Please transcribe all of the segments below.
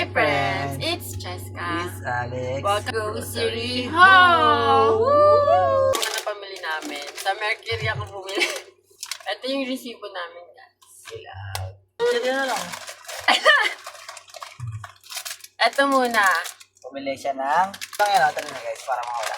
Hi friends, it's Cheska. It's Alex. Welcome to Grocery Haul! Woo! Mga napamili namin. Sa Mercury ako bumili. Ito yung resibo namin, guys. Sige na lang. Ito muna. Pumili siya ng... Lang yan, ito na guys, para makawala.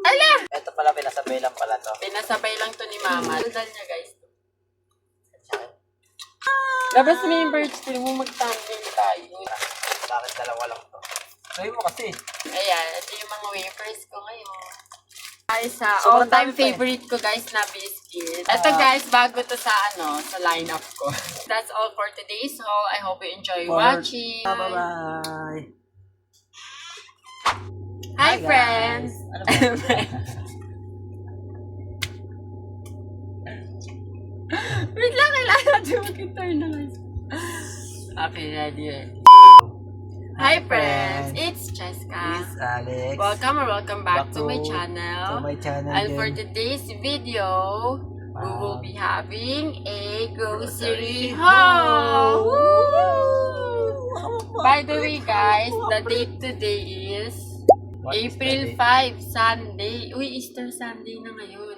Ala! Ito pala, pinasabay lang pala to. Pinasabay lang to ni Mama. Dal niya, guys. Labas mo yung birthday mo, mag-tumbling tayo. Bakit dalawa lang to? Sabi mo kasi. Ayan, ito yung mga wafers ko ngayon. Guys, sa Sobrang all-time dami pa eh. favorite ko guys na biscuit. Ito guys, bago to sa sa lineup ko. That's all for today's haul. I hope you enjoy watching. Bye-bye. Hi guys. friends! Ano ba? Wait lang, kailangan natin mag-turn na guys. Okay, ready. Hi friends! It's Cheska. It's Alex. Welcome or welcome back to my channel. To my channel And for din. today's video, we will be having a grocery haul! Woo! By the way guys, the date today is What is April the 5, Sunday. Uy, Easter Sunday na ngayon.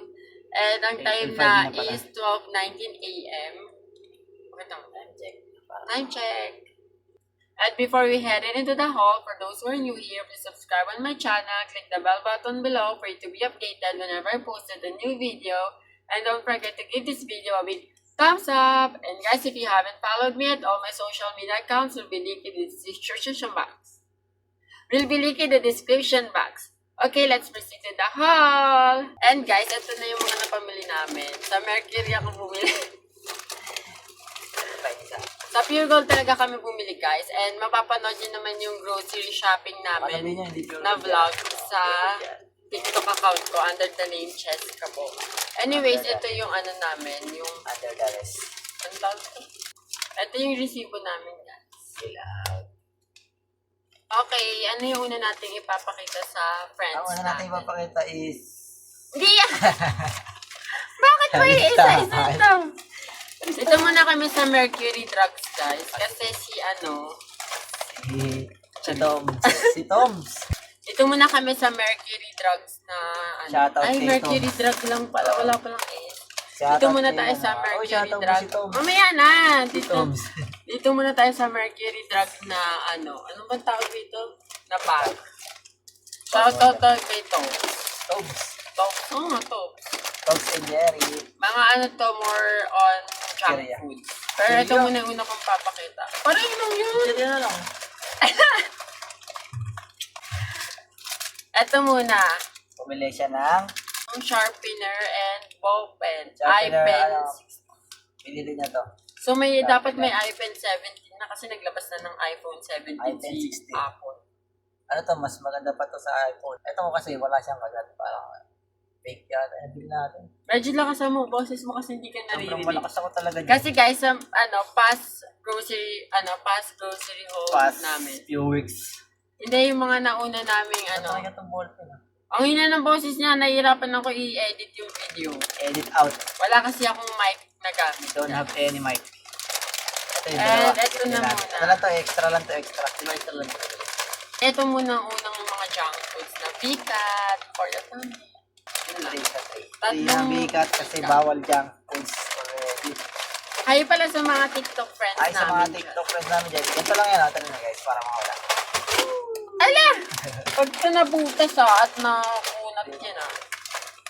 And ang time April 5 na na pala. is 12:19 a.m. Wait lang, time check. Time check. And before we head into the haul, for those who are new here, please subscribe on my channel, click the bell button below for you to be updated whenever I posted a new video. And don't forget to give this video a big thumbs up. And guys, if you haven't followed me at all my social media accounts, will be linked in the description box. Okay, let's proceed to the haul. And guys, ito na yung mga napamili namin. Sa Mercury ako bumili. Sa Pure Gold talaga kami bumili guys. And mapapanood nyo naman yung grocery shopping namin na vlog sa TikTok account ko under the name Cheska po. Anyways, ito yung ano namin, yung Under the rest. ano tawag ito? Ito yung resibo namin guys. Okay, ano yung una nating ipapakita sa friends Ang una natin ipapakita is... Hindi yan! Bakit ba yung isa-isa ito? Ito muna kami sa Mercury Drugs guys. Kasi si Si Toms. Ito muna kami sa Mercury Drugs na Shoutout Ay, kay Mercury Toms. Drugs lang pala. Wala palang S. Shoutout Dito muna kay tayo sa ano. Mercury shoutout mo Drugs. si Toms. Mamaya na! Si Dito, Toms. dito muna tayo sa Mercury Drugs na ano bang tawag dito? Na bag. Shoutout tayo kay Toms. Toms. Toms. Oo nga, Toms. Toms and Jerry. Mga ano to, more on junk Area. food. Pero ito muna yung una kong papakita. Parang yun yun. Sige na lang. Ito muna. Pumili siya ng... Yung sharpener and ball pen. Sharpener, iPen. Pinili niya to. So may Sharpener. dapat may iPen 17 na kasi naglabas na ng iPhone 17 iPen si 16. Apple. Ano to, mas maganda pa to sa iPhone. Ito ko kasi wala siyang kagat. Parang fake yata. Nabili natin. Medyo lakas mo, boses mo kasi hindi ka Sobrang naririnig. malakas ako talaga dyan. Kasi guys, past grocery haul Past namin. few weeks. Hindi yung mga nauna naming Ano talaga itong ballpen ah? Ang hina ng boses niya, nahihirapan ako i-edit yung video. Edit out. Wala kasi akong mic na gamit. Don't have any mic. Ito yung And dalawa. ito na muna. Ito lang to, extra lang to, extra. Extra lang to. Ito muna ang unang mga junk foods na Picat, for the family. Yun lang. 3 sa 3. Tatlong- 3 na bigat kasi bawal junk foods already. Hi pala sa mga TikTok friends Ay, sa mga namin. TikTok friends namin dyan. Ito lang yan, ito na guys, para makawala. Ala! Pag ito nabutas at nakunat niya na.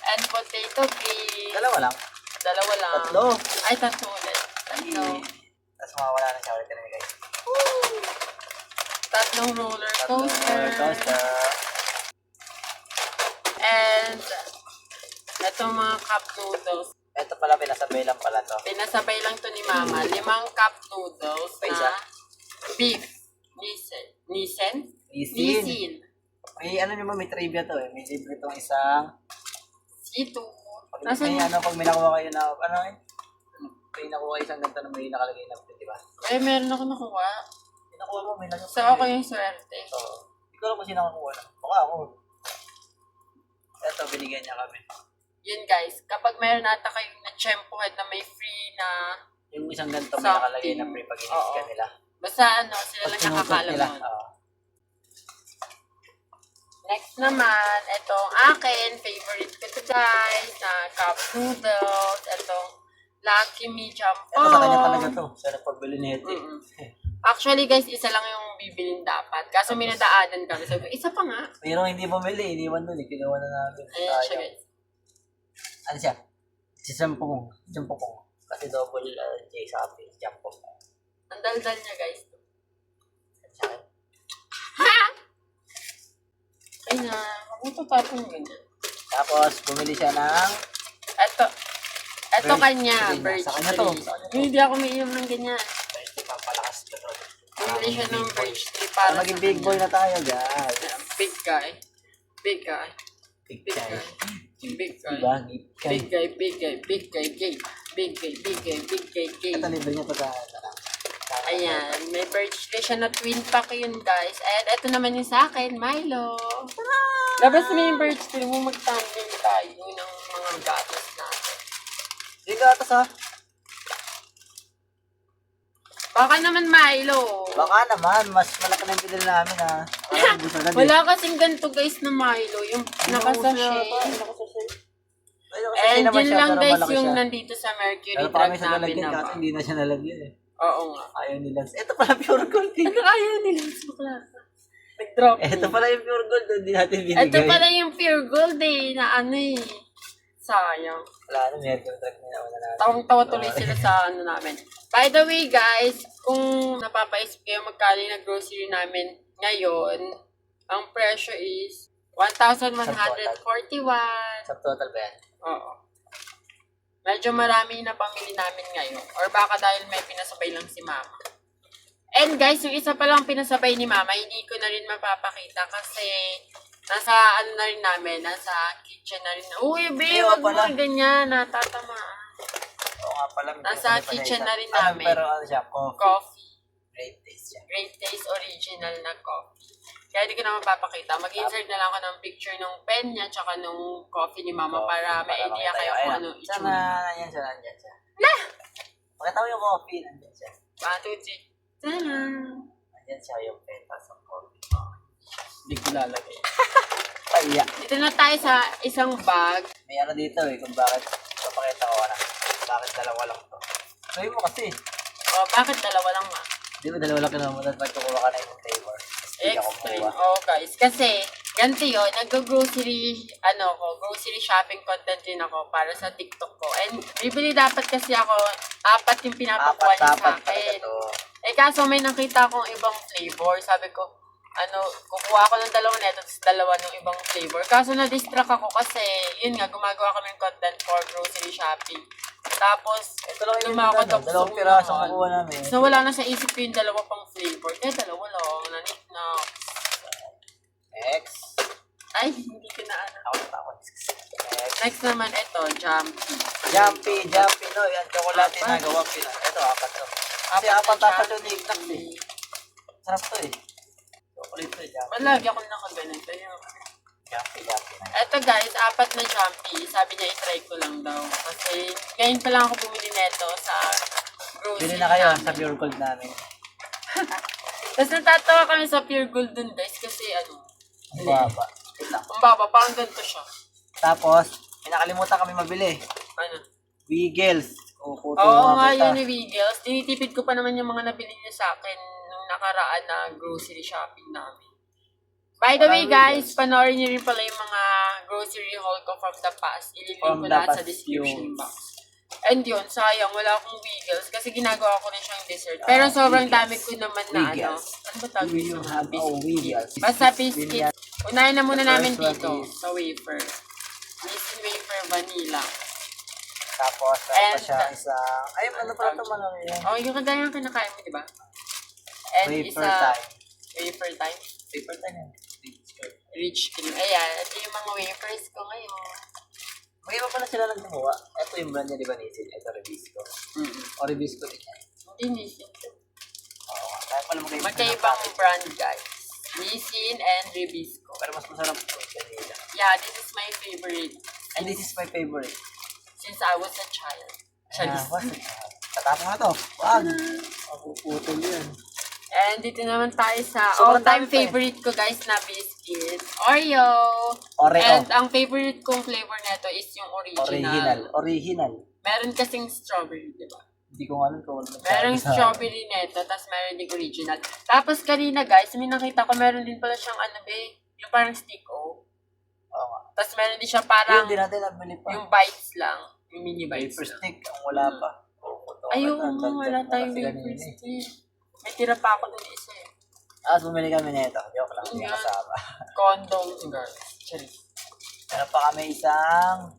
And potato cake. Dalawa lang. Dalawa lang. Tatlo. Ay, tatlo ulit. Tatlo. Tapos mawawala na siya ulit na guys. Tatlong roller Tatlong coaster. roller coaster. And itong mga cup noodles. Ito pala, pinasabay lang pala to. Pinasabay lang to ni Mama. 5 cup noodles Pa isa? na beef. Nissin? Isin. May ano naman, may trivia to eh. May libre itong isang... Ito. Pag Nasaan may yung... ano, pag may nakuha kayo na... Ano eh? May nakuha isang ganito na may nakalagay na di ba? Eh, meron ako nakuha. May nakuha mo, may nakuha. So, ako yung swerte. So, hindi ko alam kung sino nakakuha na. Baka ako. Ito, binigyan niya kami. Yun guys, kapag meron ata kayong na-tsempohead na may free na Yung isang ganito may nakalagay na something. free pag Oo. inis ka nila. Basta ano, sila lang Sinutot nakakaalam nila. nun. Oo. Next naman, itong akin, favorite ko to guys, na cup noodles, itong Lucky Me Jumbo. Ito sa kanya talaga to. Siya nagpagbili ni Hetty. Actually guys, isa lang yung bibilin dapat. Kaso may nadaanan kami. Sabi ko, isa pa nga. Pero hindi bumili. Iniwan doon. Kinuha na namin. Ayan siya Sayang. guys. Ano siya? Si Jampong. Kasi double J Shopee. Jampong. Ang daldal niya guys. Siya. Ay na, mabuto tapong ganyan. Tapos, bumili siya ng Ito Birch kanya, tree na. birch Sa kanya to. tree. Sa kanya to. Hindi ako umiinom ng ganyan. Papalakas ko to. Bumili siya ng birch tree Para para maging big boy na tayo, guys. Big guy. Big guy. Big Big guy. guy. Big guy. Diba? Big guy, big guy, big guy, gay. Big guy, big guy, big guy, gay. Ito, libre niya to sa... Ayan, may birch tree siya na twin pack yun guys. And ito naman yung sa akin, Milo. Labas mo yung birch tree mo, mag-tandem tayo ng mga gatos natin. Hindi ka atas ha. Baka naman Milo. Baka naman, mas malaki na yung pinili namin ha. Wala kasing ganito guys na Milo, yung nakasashay. And yun lang guys yung nandito sa Mercury Pero pa kami Drug sa namin lalagyan na kasi hindi na siya nalagyan eh. Oo nga. Ayaw nila. Ito pala pure gold. Ano ayaw nila? Nag-drop. Ito pala yung pure gold. Hindi natin binigay. Ito pala yung pure gold eh, na ano eh. Sayang. Wala na, Mercury Truck na naman na natin. Tawang-tawa tuloy sila sa ano namin. By the way guys, kung napapaisip kayo magkano yung grocery namin ngayon, ang presyo is 1,141. Subtotal ba yan? Oo. Medyo marami na pamili namin ngayon. Or baka dahil may pinasabay lang si mama. And guys, yung isa pa lang pinasabay ni mama, hindi ko na rin mapapakita kasi nasa ano na rin namin, nasa kitchen na rin. Uy, be, wag mo ganyan, natatama. Oo nga pala. Nasa kitchen na rin namin. Pero ano siya, coffee. Coffee. Great taste siya. Great Taste original na coffee. Kaya hindi ko na mapapakita. Mag-insert na lang ako ng picture ng pen niya tsaka nung coffee ni mama para may idea kayo kung ano itsura. Sana, yan siya, nandiyan siya. Pakita mo yung coffee, nandiyan siya. 1, 2, 3. Tada! Nandiyan siya yung pen, tapos ang coffee. Hindi ko lalagay. Paya. Dito na tayo sa isang bag. May ano dito eh, kung bakit, papakita ko na. Bakit dalawa lang to. Sabi mo kasi. O, bakit dalawa lang nga? Di ba dalawa lang kinamutan, ba't kukuha ka na yung flavor? Hindi ako Extreme. kumuha. Oh, guys. Kasi, ganito yun. Nag-grocery, grocery shopping content din ako para sa TikTok ko. And, bibili dapat kasi ako, 4 yung pinapakuha niya sa Apat talaga akin. to. Eh, kaso may nakita akong ibang flavor. Sabi ko, kukuha ako ng dalawa neto, tapos dalawa ng ibang flavor. Kaso na-distract ako kasi, yun nga, gumagawa kami ng content for grocery shopping. Tapos, Ito lang yung lumakad ako sa dalawang piraso unahan. kukuha namin. So, wala na sa isip ko yung dalawa pang flavor. Kaya dalawa lang, nanik na. Next. Ay, hindi ko na ano. Ako Next. Next naman, ito, Jumpy. Jumpy, no? Yan, chocolate na gawa pila. Ito, 4 to. Kasi apat yung nignax eh. Sarap to eh. Chocolate to eh, Jumpy. Wala, lagi ako nakaganito. Jumpy. Ito guys, 4 na Jumpy. Sabi niya, itry ko lang daw. Kasi, ngayon pa lang ako bumili neto sa grocery Bili na kayo namin. sa Pure Gold namin. Tapos natatawa kami sa Pure Gold dun guys kasi Ang baba. Ito. ang baba, parang ganito siya. Tapos, may nakalimutan kami mabili. Ano? Wiggles. Oo nga, yun ni Wiggles. Tinitipid ko pa naman yung mga nabili niya sa akin nung nakaraan na grocery shopping namin. By the way guys, panoorin niyo rin pala yung mga grocery haul ko from the past. Ililink ko lahat sa description box. And yun, sayang, wala akong Wiggles kasi ginagawa ko rin siyang dessert. Pero sobrang dami ko naman na ano ba tawag You have Wiggles. Basta biscuits. Unahin na muna namin The first dito one is- sa wafer. Nissin wafer vanilla. Tapos, And- tapos siya isang... Ay, ano pala ito malaki yan? Oh, yung kagaya ng kinakain mo, di ba? And Wafer isa, time. wafer time. Paper time yan. Rich cream. Ayan, ito yung mga wafers ko ngayon. May iba pala sila nagkumuha. Ito yung brand niya, di ba, Nissin? Ito, Rebisco. O Rebisco din yan. Hindi Nissin. Oo. Kaya pala Magkaibang brand, guys. Nissin and Rebisco. Pero mas masarap po yung kanila. Yeah, this is my favorite. And this is my favorite. Since I was a child. Charis. What's it? Tatapong na to. Wag. Mapuputol yan. And dito naman tayo sa Sobrang all-time dami pa eh. favorite ko guys na biscuit. Oreo. Oreo. And ang favorite kong flavor nito is yung Original. Meron kasing strawberry, di ba? Hindi ko alam kung ano. Merong strawberry nito, tapos meron din original. Tapos kanina guys, may nakita ko meron din pala siyang ano be, yung parang stick-o. Oo nga. Tapos meron din siya Yun, parang hindi natin nabili pa. yung bites lang. Yung mini bites Paper lang. stick, ang wala pa. Ayun, wala tayong wafer stick. May tira pa ako dun isa eh. Bumili kami nito. Joke lang, hindi Yan. kasama. Condoms, girl. Charis. Meron pa kami isang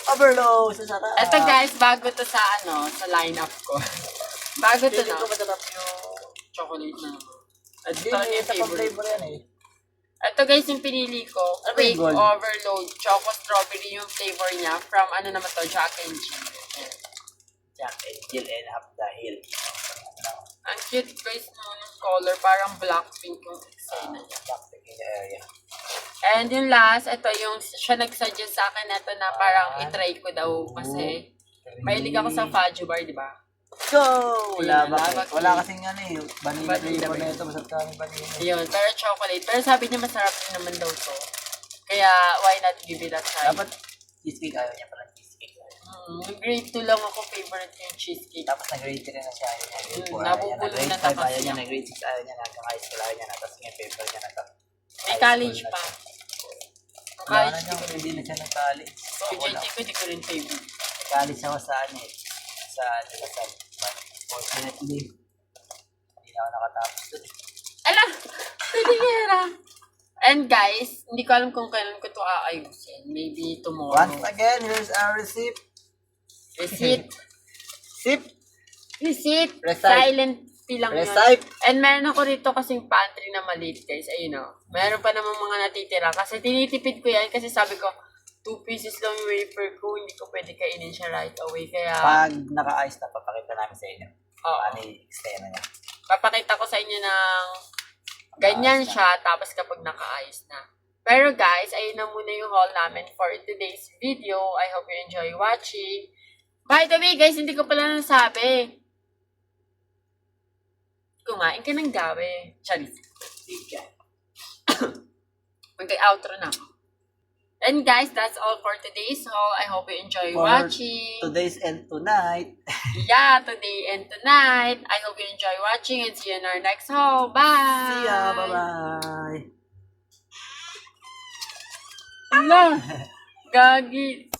overload sa sarap. Eto guys, bago to sa ano, sa lineup ko. Bago to Feeling na. ko masarap yung... Chocolate na. At Hindi, ito may yung isa pang favorite. flavor yan eh. Ito guys, yung pinili ko. Ano ba yung Quick gold? Overload. Choco Strawberry yung flavor niya. From ano naman to, Jack and Jill. Ayan. Jack and Jill and Up the Hill. Ang cute guys no, yung color. Parang black pink yung eksena niya. Back in the area. And yung last, ito yung siya nag-suggest sa akin na ito na parang itry ko daw kasi mahilig ako sa fudge bar, di ba? Go! Ayan, Lava lava cake. Wala cake. kasing ano eh. Vanilla Vanilla flavor ba na yun? ito. Masarap ka ng vanilla. Yun, pero chocolate. Pero sabi niya masarap din naman daw to. Kaya why not give it a try? Dapat cheesecake. Ayaw niya pala cheesecake. Yung grade 2 lang ako favorite yung cheesecake. Tapos nag-grade 3 na siya. Ayaw niya. Grade 4 ayaw niya na. Nabubulong Grade na 5 tapos ayaw niya niya. na. Grade 6 ayaw niya na. Hanggang high school ayaw niya na. Tapos yung paper niya na to. May college pa. Ang Wala college na di ko niya. rin. Hindi na siya nag-college. So, JJ ko di ko rin favorite. Nag-college ako sa ano eh. Sa Nilasan. But fortunately, hindi na ako nakatapos dun. Ala! Pinigera! And guys, hindi ko alam kung kailan ko to aayusin. Maybe tomorrow. Once again, here's our receipt. Receipt. Sip. Receipt. Receipt. Silent P lang yun. Receipt. And meron ako rito kasing pantry na maliit guys. Ayun o. Meron pa namang mga natitira. Kasi tinitipid ko yan. Kasi sabi ko, 2 pieces lang yung wafer ko. Hindi ko pwede kainin siya right away. Kaya, Pag naka-ice na, papakita namin sa inyo. oo. Paano i-extend na niya. Papakita ko sa inyo ng ganyan siya. Tapos kapag naka-ayos na. Pero guys, ayun na muna yung haul namin for today's video. I hope you enjoy watching. By the way guys, hindi ko pala nasabi. Kumain ka ng gabi. Charis. Mag-outro na ako. And guys, that's all for today's haul. I hope you enjoy For watching. Today's and tonight. Yeah, today and tonight. I hope you enjoy watching and see you in our next haul. Bye! See ya. Bye-bye. Ala! Gagi.